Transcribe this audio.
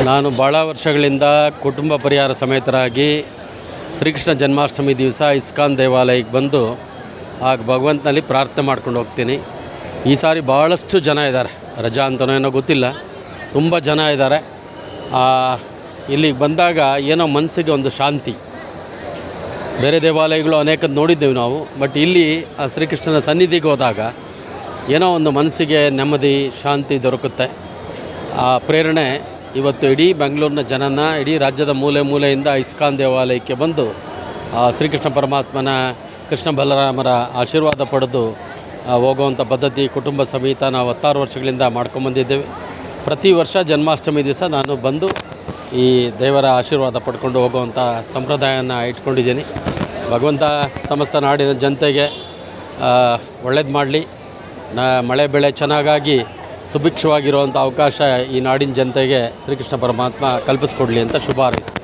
ನಾನು ಭಾಳ ವರ್ಷಗಳಿಂದ ಕುಟುಂಬ ಪರಿಹಾರ ಸಮೇತರಾಗಿ ಶ್ರೀಕೃಷ್ಣ ಜನ್ಮಾಷ್ಟಮಿ ದಿವಸ ಇಸ್ಕಾನ್ ದೇವಾಲಯಕ್ಕೆ ಬಂದು ಆಗ ಭಗವಂತನಲ್ಲಿ ಪ್ರಾರ್ಥನೆ ಮಾಡ್ಕೊಂಡು ಹೋಗ್ತೀನಿ. ಈ ಸಾರಿ ಭಾಳಷ್ಟು ಜನ ಇದ್ದಾರೆ, ರಜಾ ಅಂತನೋ ಏನೋ ಗೊತ್ತಿಲ್ಲ, ತುಂಬ ಜನ ಇದ್ದಾರೆ. ಇಲ್ಲಿಗೆ ಬಂದಾಗ ಏನೋ ಮನಸ್ಸಿಗೆ ಒಂದು ಶಾಂತಿ. ಬೇರೆ ದೇವಾಲಯಗಳು ಅನೇಕದ್ದು ನೋಡಿದ್ದೇವೆ ನಾವು, ಬಟ್ ಇಲ್ಲಿ ಆ ಶ್ರೀಕೃಷ್ಣನ ಸನ್ನಿಧಿಗೆ ಹೋದಾಗ ಏನೋ ಒಂದು ಮನಸ್ಸಿಗೆ ನೆಮ್ಮದಿ, ಶಾಂತಿ ದೊರಕುತ್ತೆ. ಆ ಪ್ರೇರಣೆ ಇವತ್ತು ಇಡೀ ಬೆಂಗಳೂರಿನ ಜನನ, ಇಡೀ ರಾಜ್ಯದ ಮೂಲೆ ಮೂಲೆಯಿಂದ ಇಸ್ಕಾನ್ ದೇವಾಲಯಕ್ಕೆ ಬಂದು ಶ್ರೀಕೃಷ್ಣ ಪರಮಾತ್ಮನ, ಕೃಷ್ಣ ಬಲರಾಮರ ಆಶೀರ್ವಾದ ಪಡೆದು ಹೋಗುವಂಥ ಪದ್ಧತಿ ಕುಟುಂಬ ಸಮೇತ ನಾವು 16 ವರ್ಷಗಳಿಂದ ಮಾಡ್ಕೊಂಬಂದಿದ್ದೇವೆ. ಪ್ರತಿ ವರ್ಷ ಜನ್ಮಾಷ್ಟಮಿ ದಿವಸ ನಾನು ಬಂದು ಈ ದೇವರ ಆಶೀರ್ವಾದ ಪಡ್ಕೊಂಡು ಹೋಗುವಂಥ ಸಂಪ್ರದಾಯನ ಇಟ್ಕೊಂಡಿದ್ದೀನಿ. ಭಗವಂತ ಸಮಸ್ತ ನಾಡಿನ ಜನತೆಗೆ ಒಳ್ಳೇದು ಮಾಡಲಿ, ಮಳೆ ಬೆಳೆ ಚೆನ್ನಾಗಾಗಿ ಸುಭಿಕ್ಷವಾಗಿರುವಂಥ ಅವಕಾಶ ಈ ನಾಡಿನ ಜನತೆಗೆ ಶ್ರೀಕೃಷ್ಣ ಪರಮಾತ್ಮ ಕಲ್ಪಿಸ್ಕೊಡ್ಲಿ ಅಂತ ಶುಭ ಹಾರೈಸ್ತೀನಿ.